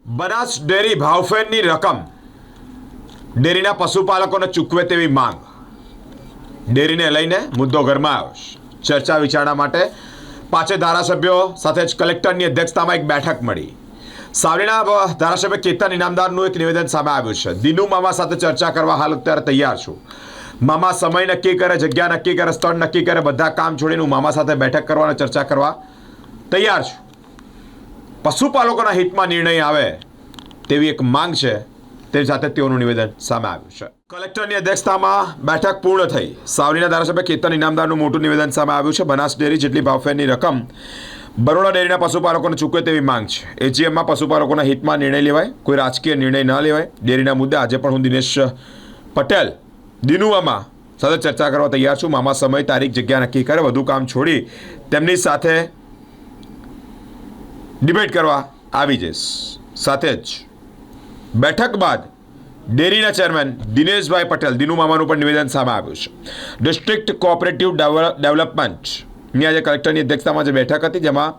Banas dairy ભાવફેરની રકમ ડેરીના પશુપાલકોને ચૂકવે તેવી માંગ. ડેરીને લઈને મુદ્દો ઘરમાં આવ્યો છે. ચર્ચા વિચારણા માટે પાંચે ધારાસભ્યો સાથે જ કલેક્ટરની અધ્યક્ષતામાં એક બેઠક મળી. સાવલીના ધારાસભ્ય કેતન ઇનામદારનું એક નિવેદન સામે આવ્યું છે. દિનુ મામા સાથે ચર્ચા કરવા હાલ અત્યારે તૈયાર છું. મામા સમય નક્કી કરે, જગ્યા નક્કી કરે, સ્થળ નક્કી કરે, બધા કામ છોડીને હું મામા સાથે બેઠક કરવા અને ચર્ચા કરવા તૈયાર છું. પશુપાલકોના હિતમાં નિર્ણય આવે તેવી એક માંગ છે. તેની સાથે તેઓનું નિવેદન સામે આવ્યું છે. કલેક્ટરની અધ્યક્ષતામાં બેઠક પૂર્ણ થઈ. સાવલીના ધારાસભ્ય કેતન ઇનામદારનું મોટું નિવેદન સામે આવ્યું છે. બનાસ ડેરી જેટલી ભાવફેરની રકમ બરોડા ડેરીના પશુપાલકોને ચૂકવે તેવી માંગ છે. એજીએમમાં પશુપાલકોના હિતમાં નિર્ણય લેવાય, કોઈ રાજકીય નિર્ણય ન લેવાય. ડેરીના મુદ્દે આજે પણ હું દિનેશ પટેલ દિનુ મામા સાથે ચર્ચા કરવા તૈયાર છું. મામા સમય, તારીખ, જગ્યા નક્કી કરે, વધુ કામ છોડી તેમની સાથે ડિબેટ કરવા આવી જઈશ. સાથે જ બેઠક બાદ ડેરીના ચેરમેન દિનેશભાઈ પટેલ દિનુ મામાનું પણ નિવેદન સામે આવ્યું છે. ડિસ્ટ્રિક્ટ કોઓપરેટિવ ડેવલપમેન્ટની આજે કલેક્ટરની અધ્યક્ષતામાં જે બેઠક હતી, જેમાં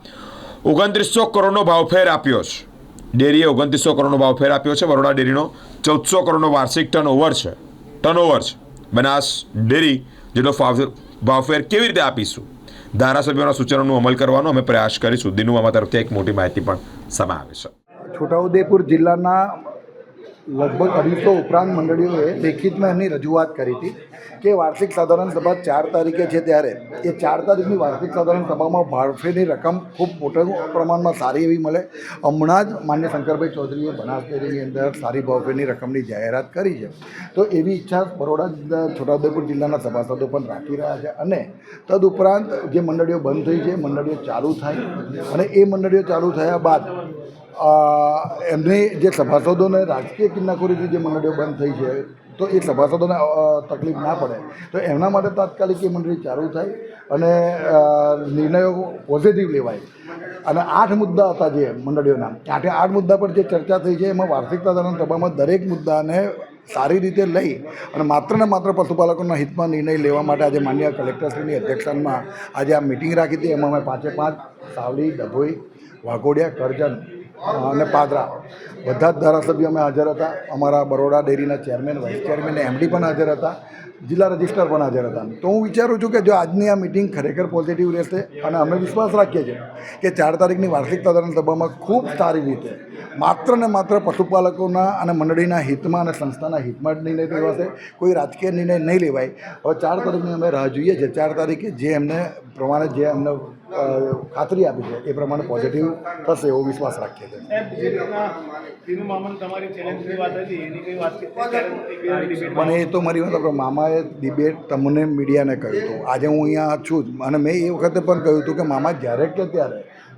2900 કરોડનો ભાવફેર આપ્યો છે. ડેરીએ 2900 કરોડનો ભાવફેર આપ્યો છે. બરોડા ડેરીનો 1400 કરોડનો વાર્ષિક ટર્નઓવર છે. બનાસ ડેરી જેટલો ભાવફેર કેવી રીતે આપીશું, ધારાસભ્યોના સૂચનોનું અમલ કરવાનો અમે પ્રયાસ કરીશું. દિનુ મામા તરફથી એક મોટી માહિતી પણ સામે આવે છે. છોટાઉદેપુર જિલ્લાના લગભગ 250 ઉપરાંત મંડળીઓએ લેખિતમાં એમની રજૂઆત કરી હતી કે વાર્ષિક સાધારણ સભા 4 તારીખે છે, ત્યારે એ 4 તારીખની વાર્ષિક સાધારણ સભામાં ભાવફેરની રકમ ખૂબ મોટા પ્રમાણમાં સારી એવી મળે. હમણાં જ માન્ય શંકરભાઈ ચૌધરીએ બનાસ ડેરીની અંદર સારી ભાવફેરની રકમની જાહેરાત કરી છે. તો એવી ઈચ્છા બરોડા છોટાઉદેપુર જિલ્લાના સભાસદો પણ રાખી રહ્યા છે. અને તદુપરાંત જે મંડળીઓ બંધ થઈ છે, મંડળીઓ ચાલુ થાય, અને એ મંડળીઓ ચાલુ થયા બાદ એમની જે સભાસદોને રાજકીય કિન્નાખોરીથી જે મંડળીઓ બંધ થઈ છે, તો એ સભાસદોને તકલીફ ના પડે, તો એમના માટે તાત્કાલિક એ મંડળી ચાલુ થાય અને નિર્ણયો પોઝિટિવ લેવાય. અને 8 મુદ્દા હતા જે મંડળીઓના, 8 મુદ્દા પર જે ચર્ચા થઈ છે, એમાં વાર્ષિક સાધારણ સભામાં દરેક મુદ્દાને સારી રીતે લઈ અને માત્ર ને માત્ર પશુપાલકોના હિતમાં નિર્ણય લેવા માટે આજે માન્ય કલેક્ટરશ્રીની અધ્યક્ષતામાં આજે આ મિટિંગ રાખી હતી. એમાં અમે 5 સાવલી, ડભોઈ, વાઘોડિયા, કરજણ અને પાદરા બધા જ ધારાસભ્યો અમે હાજર હતા. અમારા બરોડા ડેરીના ચેરમેન, વાઇસ ચેરમેન, એમડી પણ હાજર હતા, જિલ્લા રજિસ્ટ્રાર પણ હાજર હતા. તો હું વિચારું છું કે જો આજની આ મિટિંગ ખરેખર પોઝિટિવ રહેશે, અને અમે વિશ્વાસ રાખીએ છીએ કે 4 તારીખની વાર્ષિક સાધારણ સભામાં ખૂબ સારી રીતે માત્ર ને માત્ર પશુપાલકોના અને મંડળીના હિતમાં અને સંસ્થાના હિતમાં જ નિર્ણય લેવાશે. કોઈ રાજકીય નિર્ણય નહીં લેવાય. હવે 4 તારીખની અમે રાહ જોઈએ છીએ. 4 તારીખે જે એમને પ્રમાણે જે અમને ખાતરી આપી છે એ પ્રમાણે પોઝિટિવ થશે એવો વિશ્વાસ રાખીએ છીએ. મને એ તો મારી વાત આપણે મામાએ ડિબેટ તમને મીડિયાને કહ્યું હતું. આજે હું અહીંયા છું જ, અને મેં એ વખતે પણ કહ્યું હતું કે મામા જ્યારે કે ત્યારે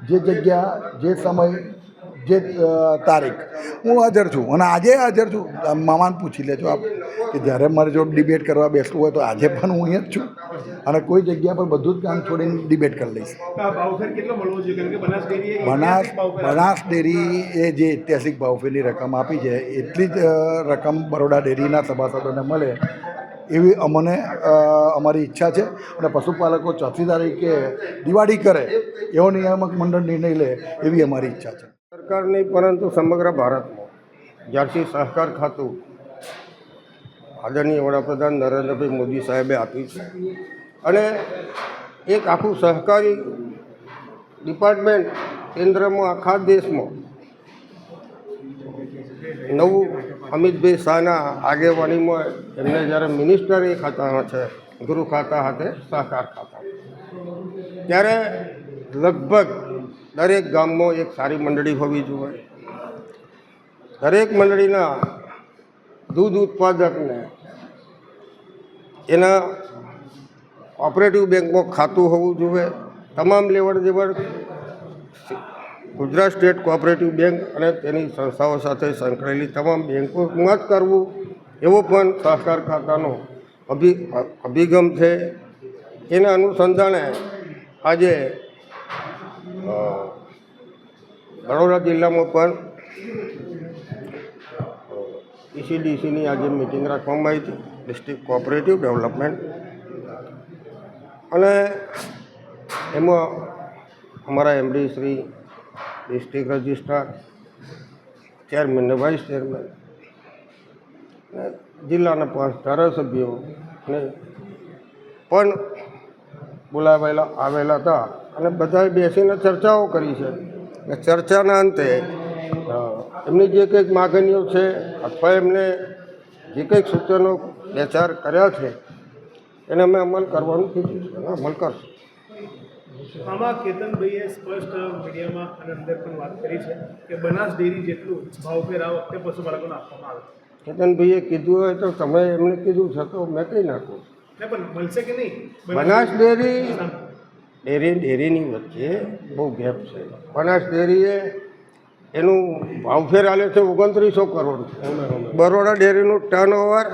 જે જગ્યા, જે સમય, જે તારીખ હું હાજર છું, અને આજે હાજર છું. મામાને પૂછી લેજો આપ કે જ્યારે મારે જો ડિબેટ કરવા બેસવું હોય તો આજે પણ હું અહીંયા જ છું, અને કોઈ જગ્યા પર બધું જ કામ છોડીને ડિબેટ કરી લઈશ. બનાસ ડેરીએ જે ઐતિહાસિક ભાવફેરની રકમ આપી છે, એટલી જ રકમ બરોડા ડેરીના સભાસદોને મળે એવી અમને અમારી ઈચ્છા છે. અને પશુપાલકો 4 તારીખે દિવાળી કરે એવો નિયામક મંડળ નિર્ણય લે એવી અમારી ઈચ્છા છે. સરકાર નહીં, પરંતુ સમગ્ર ભારતમાં જ્યારથી સહકાર ખાતું આદરણીય વડાપ્રધાન નરેન્દ્રભાઈ મોદી સાહેબે આપ્યું છે, અને એક આખું સહકારી ડિપાર્ટમેન્ટ કેન્દ્રમાં આખા દેશમાં નવું અમિતભાઈ શાહના આગેવાનીમાં એમને જ્યારે મિનિસ્ટર એ ખાતામાં છે, ગૃહ ખાતા સાથે સહકાર ખાતા, ત્યારે લગભગ દરેક ગામમાં એક સારી મંડળી હોવી જોઈએ. દરેક મંડળીના દૂધ ઉત્પાદકને એના ઓપરેટિવ બેંકમાં ખાતું હોવું જોઈએ. તમામ લેવડ દેવડ ગુજરાત સ્ટેટ કોઓપરેટિવ બેંક અને તેની સંસ્થાઓ સાથે સંકળાયેલી તમામ બેંકોમાં જ કરવું, એવો પણ સહકાર ખાતાનો અભિગમ છે. એના અનુસંધાને આજે બરોડા જિલ્લામાં પણ ECDCની આજે મિટિંગ રાખવામાં આવી હતી, ડિસ્ટ્રિક્ટ કોઓપરેટિવ ડેવલપમેન્ટ, અને એમાં અમારા MD Shri, district registrar, chairman ને વાઇસ ચેરમેન ને જિલ્લાના 5 ધારાસભ્યો ને પણ બોલાવેલા આવેલા હતા અને બધાએ બેસીને ચર્ચાઓ કરી છે. અને ચર્ચાના અંતે એમની જે કંઈક માગણીઓ છે અથવા એમને જે કંઈક સૂચનો 2-4 કર્યા છે એને અમે અમલ કરવાનું કીધું છે અને અમલ કરશું. આમાં કેતનભાઈએ સ્પષ્ટ મીડિયામાં અને અંદર પણ વાત કરી છે કે બનાસ ડેરી જેટલું ભાવફેર આ વખતે પશુપાલકોને આપવામાં આવે. કેતનભાઈએ કીધું હોય તો તમે એમને કીધું છે તો મેં કહી નાખું. ને પણ મળશે કે નહીં? બનાસ ડેરીની વચ્ચે બહુ ગેપ છે. બનાસ ડેરીએ એનું ભાવફેર આલે છે 2900 કરોડ. બરોડા ડેરીનું ટર્નઓવર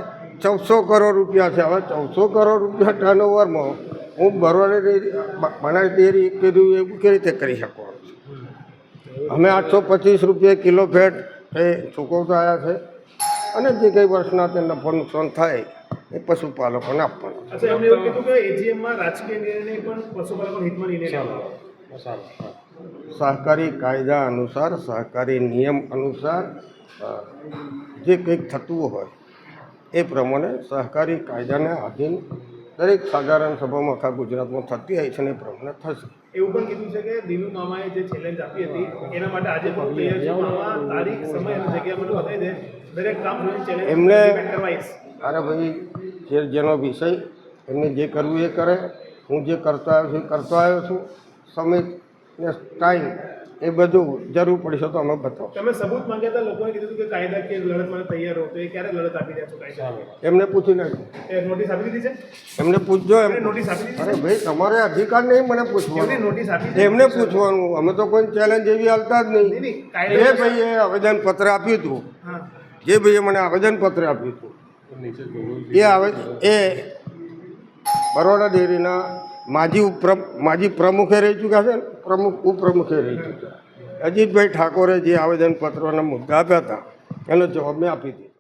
1400 કરોડ રૂપિયા છે. હવે 1400 કરોડ રૂપિયા ટર્નઓવરમાં હું બરોડા ડેરી બનાસ ડેરી કીધું એવું કેવી રીતે કરી શકો? અમે 825 રૂપિયા કિલો ફેટ એ ચૂકવતા આવ્યા છે અને જે કંઈ વર્ષના તે નફો નુકસાન થાય એ પશુપાલકોને આપવાનું. અચ્છા, એમને એવું કીધું કે એજીએમમાં રાજકીય નિર્ણય પણ પશુપાલકોના હિતમાં નિર્ણય લેવાનો. સહકારી કાયદા અનુસાર, સહકારી નિયમ અનુસાર જે કંઈક થતું હોય એ પ્રમાણે સહકારી કાયદાને આધીન દરેક સાધારણ સભામાં આખા ગુજરાતમાં થતી હોય છે ને એ પ્રમાણે થશે. એવું પણ કીધું છે કે દિનુ મામાએ જે ચેલેન્જ આપી હતી એના માટે આજે પણ તૈયાર છે. મામા તારીખ, સમય અને જગ્યા મને બતાવી દે, દરેક કામ જોઈને ચેલેન્જ એમને કરવા આવીશ. અરે ભાઈ, જેનો વિષય એમને જે કરવું એ કરે. હું જે કરતો આવ્યો છું કરતો આવ્યો છું. સમય ને ટાઈમ એ બધું જરૂર પડશે તો અમે બતાવો. તમે સબૂત માંગ્યા હતા, લોકોને કીધું કે કાયદાકીય લડત માટે તૈયાર હો, તો એ ક્યારે લડત આપી રહ્યા છો કાયદા? એમને પૂછી નાખ્યું. એ નોટિસ આપી દીધી છે? એમને પૂછજો. એમ નોટિસ આપી દીધી અરે ભાઈ, તમારે અધિકાર નહીં મને છે? પૂછવાનું. નોટિસ આપી છે? એમને પૂછવાનું. અમે તો કોઈ ચેલેન્જ એવી હાલતા જ નહીં. નહીં, જે કાયદા. ભાઈએ આવેદનપત્ર આપ્યું હતું, હા, જે ભાઈએ મને આવેદનપત્ર આપ્યું હતું એ બરોડા ડેરીના માજી પ્રમુખે રહી ચૂક્યા છે ને, ઉપપ્રમુખે રહી ચૂક્યા. અજીતભાઈ ઠાકોરે જે આવેદનપત્રોના મુદ્દા આપ્યા હતા એનો જવાબ મેં આપી દીધો.